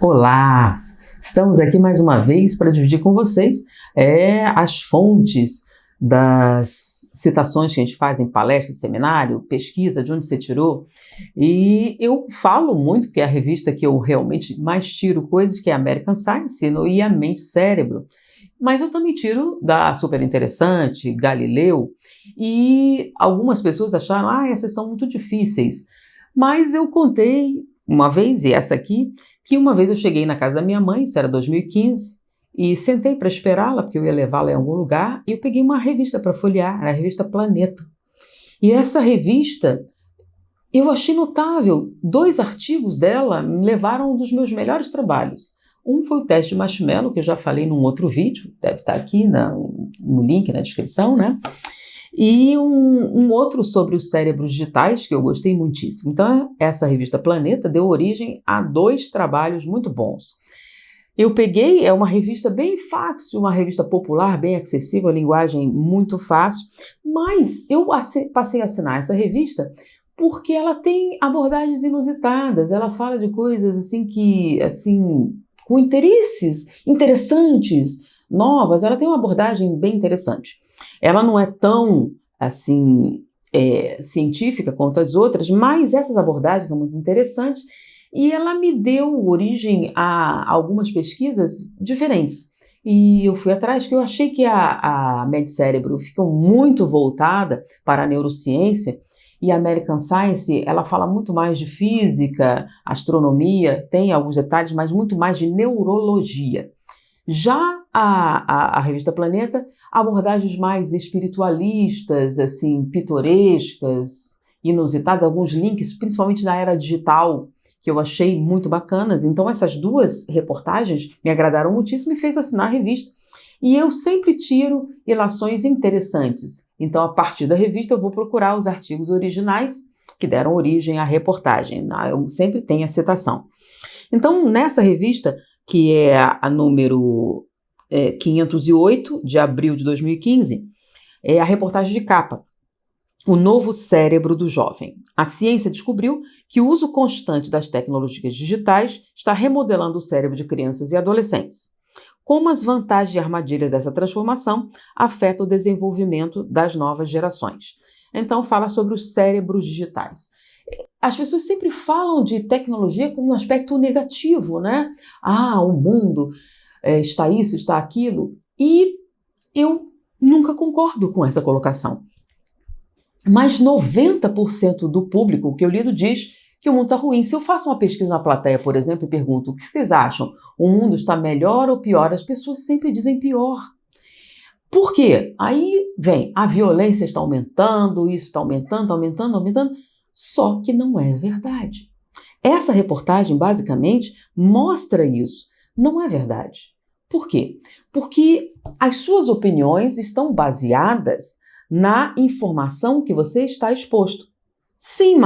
Olá! Estamos aqui mais uma vez para dividir com vocês as fontes das citações que a gente faz em palestra, seminário, pesquisa, de onde você tirou. E eu falo muito, que é a revista que eu realmente mais tiro coisas, que é a American Science e a Mente e Cérebro. Mas eu também tiro da Super Interessante, Galileu, e algumas pessoas acharam, essas são muito difíceis. Mas eu contei uma vez, e essa aqui, que uma vez eu cheguei na casa da minha mãe, isso era 2015, e sentei para esperá-la, porque eu ia levá-la em algum lugar, e eu peguei uma revista para folhear, era a revista Planeta. E essa revista, eu achei notável, 2 artigos dela me levaram a um dos meus melhores trabalhos. Um foi o teste de marshmallow, que eu já falei num outro vídeo, deve estar aqui no link na descrição, né? E um outro sobre os cérebros digitais, que eu gostei muitíssimo. Então, essa revista Planeta deu origem a 2 trabalhos muito bons. Eu peguei, é uma revista bem fácil, uma revista popular, bem acessível, a linguagem muito fácil, mas eu passei a assinar essa revista porque ela tem abordagens inusitadas, ela fala de coisas com interesses interessantes, novas, ela tem uma abordagem bem interessante. Ela não é tão, científica quanto as outras, mas essas abordagens são muito interessantes e ela me deu origem a algumas pesquisas diferentes. E eu fui atrás, porque eu achei que a Mente e Cérebro fica muito voltada para a neurociência e a American Science, ela fala muito mais de física, astronomia, tem alguns detalhes, mas muito mais de neurologia. Já a revista Planeta, abordagens mais espiritualistas, pitorescas, inusitadas, alguns links, principalmente na era digital, que eu achei muito bacanas. Então essas 2 reportagens me agradaram muitíssimo e fez assinar a revista. E eu sempre tiro ilações interessantes. Então, a partir da revista, eu vou procurar os artigos originais que deram origem à reportagem. Eu sempre tenho a citação. Então, nessa revista, que é a número 508, de abril de 2015, é a reportagem de capa. O novo cérebro do jovem. A ciência descobriu que o uso constante das tecnologias digitais está remodelando o cérebro de crianças e adolescentes. Como as vantagens e armadilhas dessa transformação afetam o desenvolvimento das novas gerações. Então, fala sobre os cérebros digitais. As pessoas sempre falam de tecnologia como um aspecto negativo, né? O mundo está isso, está aquilo. E eu nunca concordo com essa colocação. Mas 90% do público que eu lido diz que o mundo está ruim. Se eu faço uma pesquisa na plateia, por exemplo, e pergunto o que vocês acham, o mundo está melhor ou pior? As pessoas sempre dizem pior. Por quê? Aí vem, a violência está aumentando, isso está aumentando, aumentando. Só que não é verdade. Essa reportagem, basicamente, mostra isso. Não é verdade. Por quê? Porque as suas opiniões estão baseadas na informação que você está exposto. Sim,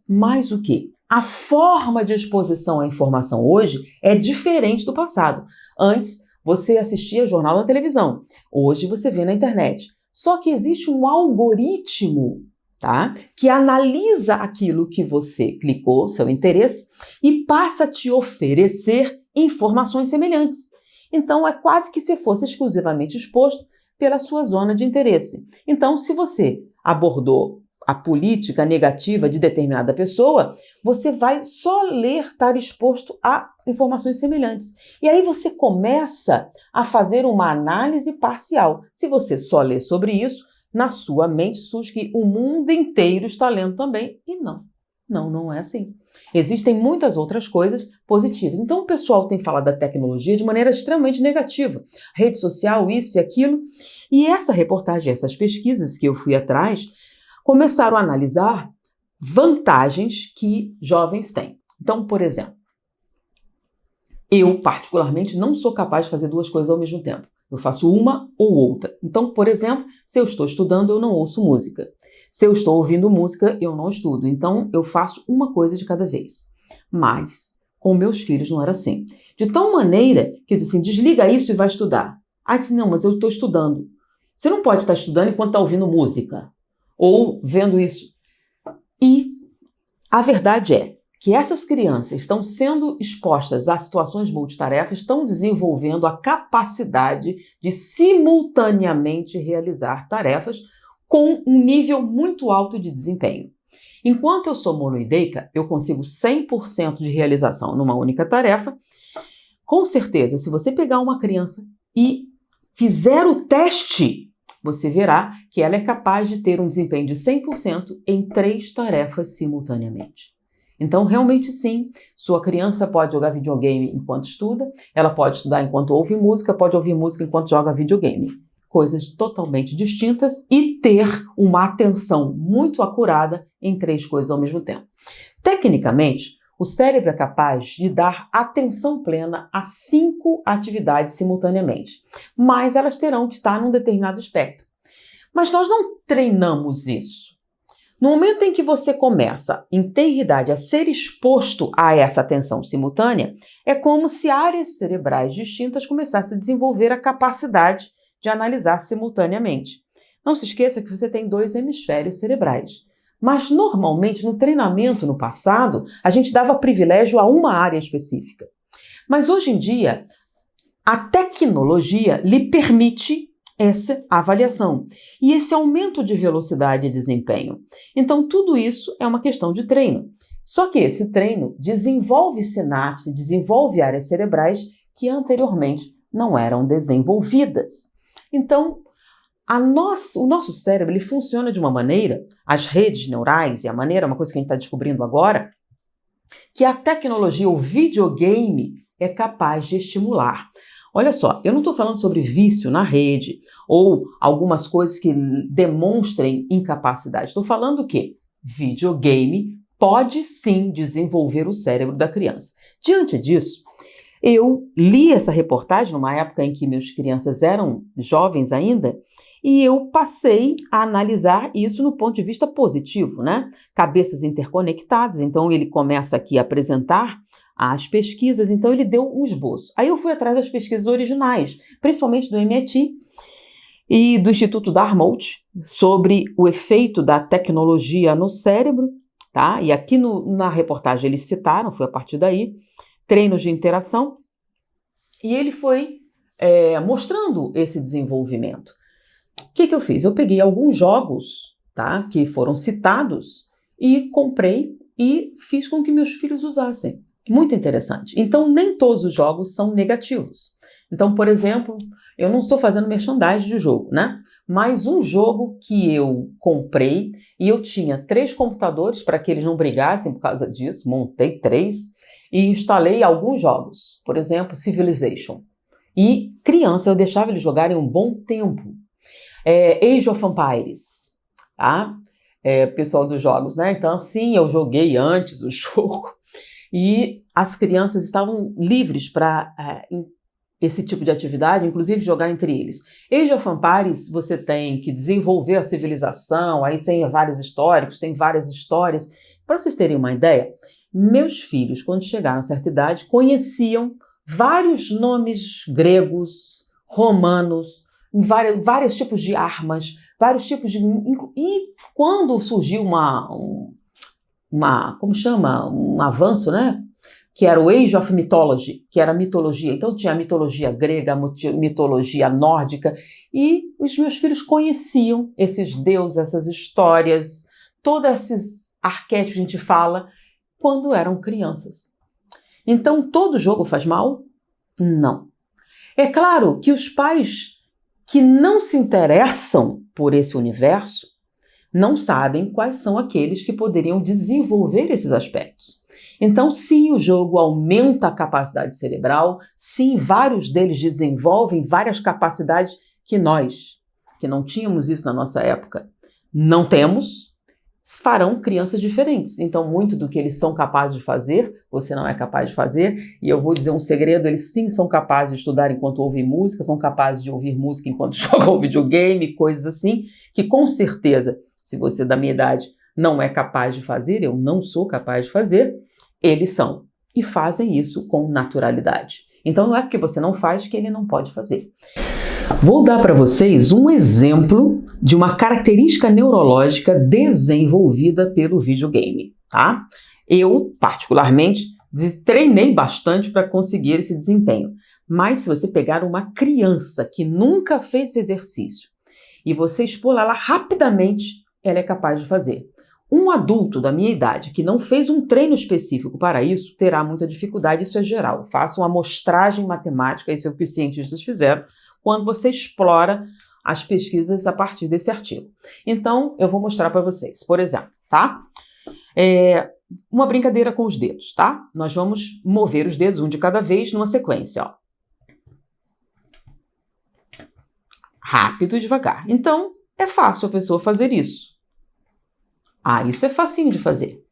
mais o quê? A forma de exposição à informação hoje é diferente do passado. Antes, você assistia jornal na televisão. Hoje, você vê na internet. Só que existe um algoritmo, tá? Que analisa aquilo que você clicou, seu interesse, e passa a te oferecer informações semelhantes. Então, é quase que se fosse exclusivamente exposto pela sua zona de interesse. Então, se você abordou a política negativa de determinada pessoa, você vai só estar exposto a informações semelhantes. E aí você começa a fazer uma análise parcial. Se você só lê sobre isso, na sua mente surge que o mundo inteiro está lendo também. E não é assim. Existem muitas outras coisas positivas. Então o pessoal tem falado da tecnologia de maneira extremamente negativa. Rede social, isso e aquilo. E essa reportagem, essas pesquisas que eu fui atrás, começaram a analisar vantagens que jovens têm. Então, por exemplo, eu particularmente não sou capaz de fazer 2 coisas ao mesmo tempo. Eu faço uma ou outra. Então, por exemplo, se eu estou estudando, eu não ouço música. Se eu estou ouvindo música, eu não estudo. Então, eu faço uma coisa de cada vez. Mas, com meus filhos não era assim. De tal maneira que eu disse assim, desliga isso e vai estudar. Disse, não, mas eu estou estudando. Você não pode estar estudando enquanto está ouvindo música. Ou vendo isso. E a verdade é que essas crianças estão sendo expostas a situações multitarefas, estão desenvolvendo a capacidade de simultaneamente realizar tarefas com um nível muito alto de desempenho. Enquanto eu sou monoideica, eu consigo 100% de realização numa única tarefa. Com certeza, se você pegar uma criança e fizer o teste, você verá que ela é capaz de ter um desempenho de 100% em 3 tarefas simultaneamente. Então, realmente sim, sua criança pode jogar videogame enquanto estuda, ela pode estudar enquanto ouve música, pode ouvir música enquanto joga videogame. Coisas totalmente distintas e ter uma atenção muito acurada em 3 coisas ao mesmo tempo. Tecnicamente, o cérebro é capaz de dar atenção plena a 5 atividades simultaneamente, mas elas terão que estar num determinado espectro. Mas nós não treinamos isso. No momento em que você começa, em ter idade, a ser exposto a essa atenção simultânea, é como se áreas cerebrais distintas começassem a desenvolver a capacidade de analisar simultaneamente. Não se esqueça que você tem 2 hemisférios cerebrais. Mas, normalmente, no treinamento no passado, a gente dava privilégio a uma área específica. Mas, hoje em dia, a tecnologia lhe permite essa avaliação e esse aumento de velocidade e desempenho. Então, tudo isso é uma questão de treino. Só que esse treino desenvolve sinapses, desenvolve áreas cerebrais que anteriormente não eram desenvolvidas. Então, o nosso cérebro ele funciona de uma maneira, as redes neurais e a maneira, uma coisa que a gente está descobrindo agora, que a tecnologia, o videogame, é capaz de estimular. Olha só, eu não estou falando sobre vício na rede ou algumas coisas que demonstrem incapacidade. Estou falando que videogame pode sim desenvolver o cérebro da criança. Diante disso, eu li essa reportagem numa época em que minhas crianças eram jovens ainda e eu passei a analisar isso no ponto de vista positivo, né? Cabeças interconectadas, então ele começa aqui a apresentar as pesquisas, então ele deu um esboço. Aí eu fui atrás das pesquisas originais, principalmente do MIT e do Instituto Dartmouth, sobre o efeito da tecnologia no cérebro, tá? E aqui na reportagem eles citaram, foi a partir daí, treinos de interação, e ele foi mostrando esse desenvolvimento. O que eu fiz? Eu peguei alguns jogos, tá, que foram citados e comprei e fiz com que meus filhos usassem. Muito interessante. Então, nem todos os jogos são negativos. Então, por exemplo, eu não estou fazendo merchandising de jogo, né? Mas um jogo que eu comprei e eu tinha 3 computadores para que eles não brigassem por causa disso, montei 3 e instalei alguns jogos. Por exemplo, Civilization. E criança, eu deixava eles jogarem um bom tempo. Age of Empires, tá? Pessoal dos jogos, né? Então, sim, eu joguei antes o jogo. E as crianças estavam livres para esse tipo de atividade, inclusive jogar entre eles. Age of Empires, você tem que desenvolver a civilização, aí tem vários históricos, tem várias histórias. Para vocês terem uma ideia, meus filhos, quando chegaram a certa idade, conheciam vários nomes gregos, romanos, vários tipos de armas, vários tipos de... E quando surgiu um avanço, né? Que era o Age of Mythology, que era a mitologia. Então tinha a mitologia grega, a mitologia nórdica, e os meus filhos conheciam esses deuses, essas histórias, todos esses arquétipos que a gente fala, quando eram crianças. Então todo jogo faz mal? Não. É claro que os pais que não se interessam por esse universo não sabem quais são aqueles que poderiam desenvolver esses aspectos. Então, sim, o jogo aumenta a capacidade cerebral, sim, vários deles desenvolvem várias capacidades que nós, que não tínhamos isso na nossa época, não temos, farão crianças diferentes. Então, muito do que eles são capazes de fazer, você não é capaz de fazer. E eu vou dizer um segredo, eles sim são capazes de estudar enquanto ouvem música, são capazes de ouvir música enquanto jogam videogame, coisas assim, que com certeza, se você da minha idade não é capaz de fazer, eu não sou capaz de fazer, eles são. E fazem isso com naturalidade. Então não é porque você não faz que ele não pode fazer. Vou dar para vocês um exemplo de uma característica neurológica desenvolvida pelo videogame, tá? Eu, particularmente, treinei bastante para conseguir esse desempenho. Mas se você pegar uma criança que nunca fez esse exercício e você expor ela rapidamente, ela é capaz de fazer. Um adulto da minha idade que não fez um treino específico para isso terá muita dificuldade, isso é geral. Faça uma amostragem matemática, isso é o que os cientistas fizeram, quando você explora as pesquisas a partir desse artigo. Então, eu vou mostrar para vocês, por exemplo, tá? Uma brincadeira com os dedos, tá? Nós vamos mover os dedos um de cada vez numa sequência, ó. Rápido e devagar. Então, é fácil a pessoa fazer isso. Isso é facinho de fazer.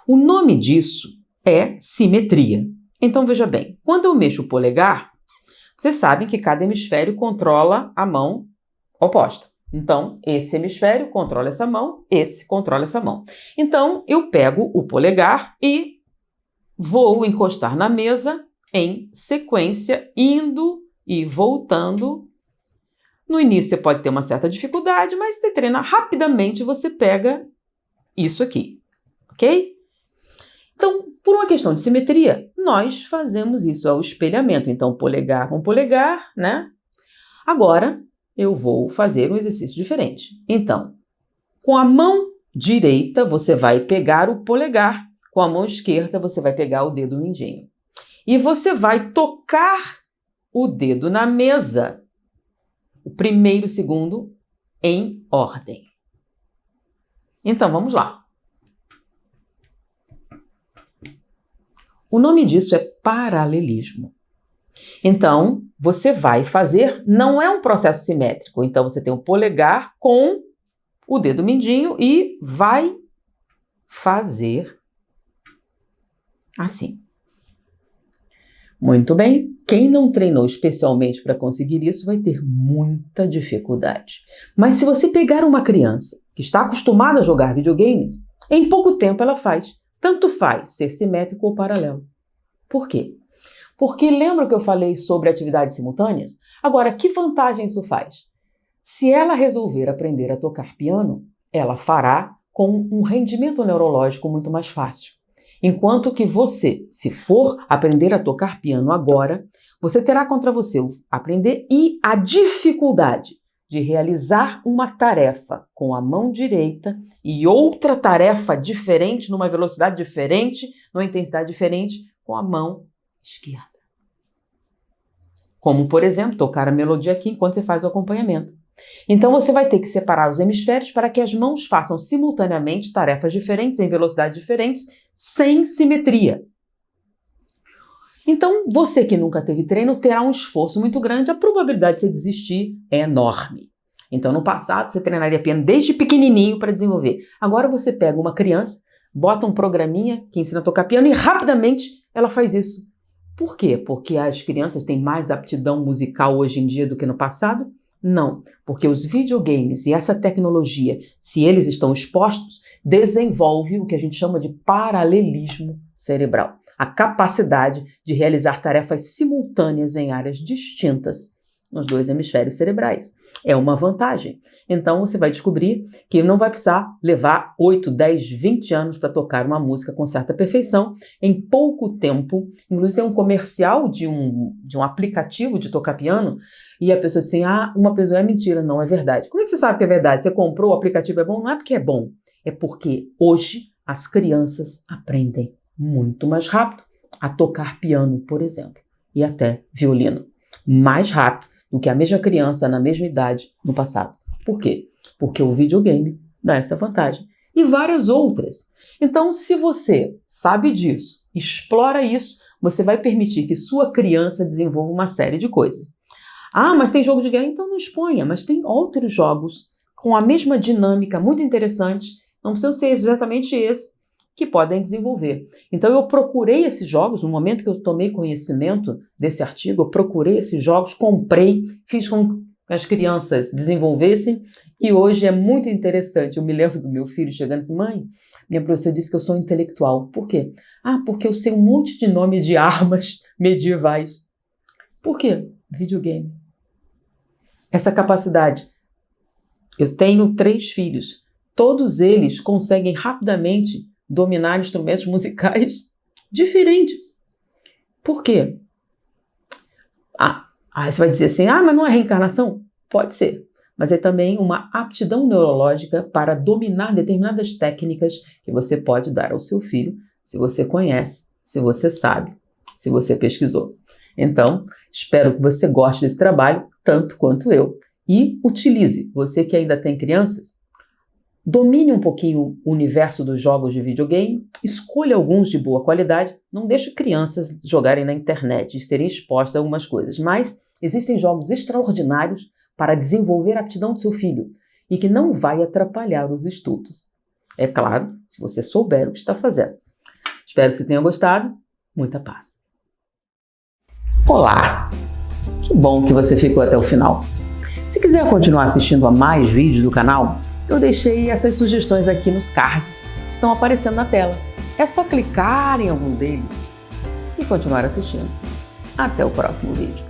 O nome disso é simetria. Então, veja bem, quando eu mexo o polegar, vocês sabem que cada hemisfério controla a mão oposta. Então, esse hemisfério controla essa mão, esse controla essa mão. Então, eu pego o polegar e vou encostar na mesa em sequência, indo e voltando. No início você pode ter uma certa dificuldade, mas se treina rapidamente, você pega isso aqui, ok? Então, por uma questão de simetria, nós fazemos isso, é o espelhamento. Então, polegar com polegar, né? Agora, eu vou fazer um exercício diferente. Então, com a mão direita, você vai pegar o polegar, com a mão esquerda, você vai pegar o dedo mindinho. E você vai tocar o dedo na mesa, o primeiro e o segundo, em ordem. Então, vamos lá. O nome disso é paralelismo. Então, você vai fazer, não é um processo simétrico. Então, você tem o polegar com o dedo mindinho e vai fazer assim. Muito bem. Quem não treinou especialmente para conseguir isso vai ter muita dificuldade. Mas se você pegar uma criança que está acostumada a jogar videogames, em pouco tempo ela faz. Tanto faz ser simétrico ou paralelo. Por quê? Porque lembra que eu falei sobre atividades simultâneas? Agora, que vantagem isso faz? Se ela resolver aprender a tocar piano, ela fará com um rendimento neurológico muito mais fácil. Enquanto que você, se for aprender a tocar piano agora, você terá contra você o aprender e a dificuldade de realizar uma tarefa com a mão direita e outra tarefa diferente, numa velocidade diferente, numa intensidade diferente, com a mão esquerda. Como, por exemplo, tocar a melodia aqui enquanto você faz o acompanhamento. Então, você vai ter que separar os hemisférios para que as mãos façam simultaneamente tarefas diferentes, em velocidades diferentes, sem simetria. Então, você que nunca teve treino terá um esforço muito grande, a probabilidade de você desistir é enorme. Então, no passado, você treinaria piano desde pequenininho para desenvolver. Agora, você pega uma criança, bota um programinha que ensina a tocar piano e rapidamente ela faz isso. Por quê? Porque as crianças têm mais aptidão musical hoje em dia do que no passado? Não, porque os videogames e essa tecnologia, se eles estão expostos, desenvolve o que a gente chama de paralelismo cerebral. A capacidade de realizar tarefas simultâneas em áreas distintas nos dois hemisférios cerebrais. É uma vantagem. Então você vai descobrir que não vai precisar levar 8, 10, 20 anos para tocar uma música com certa perfeição. Em pouco tempo, inclusive tem um comercial de um aplicativo de tocar piano e a pessoa diz assim, uma pessoa é mentira, não é verdade. Como é que você sabe que é verdade? Você comprou, o aplicativo é bom? Não é porque é bom, é porque hoje as crianças aprendem muito mais rápido a tocar piano, por exemplo, e até violino. Mais rápido do que a mesma criança na mesma idade no passado. Por quê? Porque o videogame dá essa vantagem. E várias outras. Então, se você sabe disso, explora isso, você vai permitir que sua criança desenvolva uma série de coisas. Mas tem jogo de guerra? Então não exponha, mas tem outros jogos com a mesma dinâmica muito interessante, não precisam ser exatamente esse, que podem desenvolver. Então eu procurei esses jogos, no momento que eu tomei conhecimento desse artigo, eu procurei esses jogos, comprei, fiz com que as crianças desenvolvessem e hoje é muito interessante. Eu me lembro do meu filho chegando assim, mãe, minha professora disse que eu sou intelectual. Por quê? Porque eu sei um monte de nome de armas medievais. Por quê? Videogame. Essa capacidade. Eu tenho 3 filhos. Todos eles conseguem rapidamente dominar instrumentos musicais diferentes. Por quê? Você vai dizer assim, mas não é reencarnação? Pode ser, mas é também uma aptidão neurológica para dominar determinadas técnicas que você pode dar ao seu filho, se você conhece, se você sabe, se você pesquisou. Então, espero que você goste desse trabalho, tanto quanto eu, e utilize. Você que ainda tem crianças, domine um pouquinho o universo dos jogos de videogame, escolha alguns de boa qualidade, não deixe crianças jogarem na internet, serem expostas a algumas coisas, mas existem jogos extraordinários para desenvolver a aptidão do seu filho e que não vai atrapalhar os estudos. É claro, se você souber o que está fazendo. Espero que você tenha gostado. Muita paz. Olá! Que bom que você ficou até o final. Se quiser continuar assistindo a mais vídeos do canal, eu deixei essas sugestões aqui nos cards que estão aparecendo na tela. É só clicar em algum deles e continuar assistindo. Até o próximo vídeo.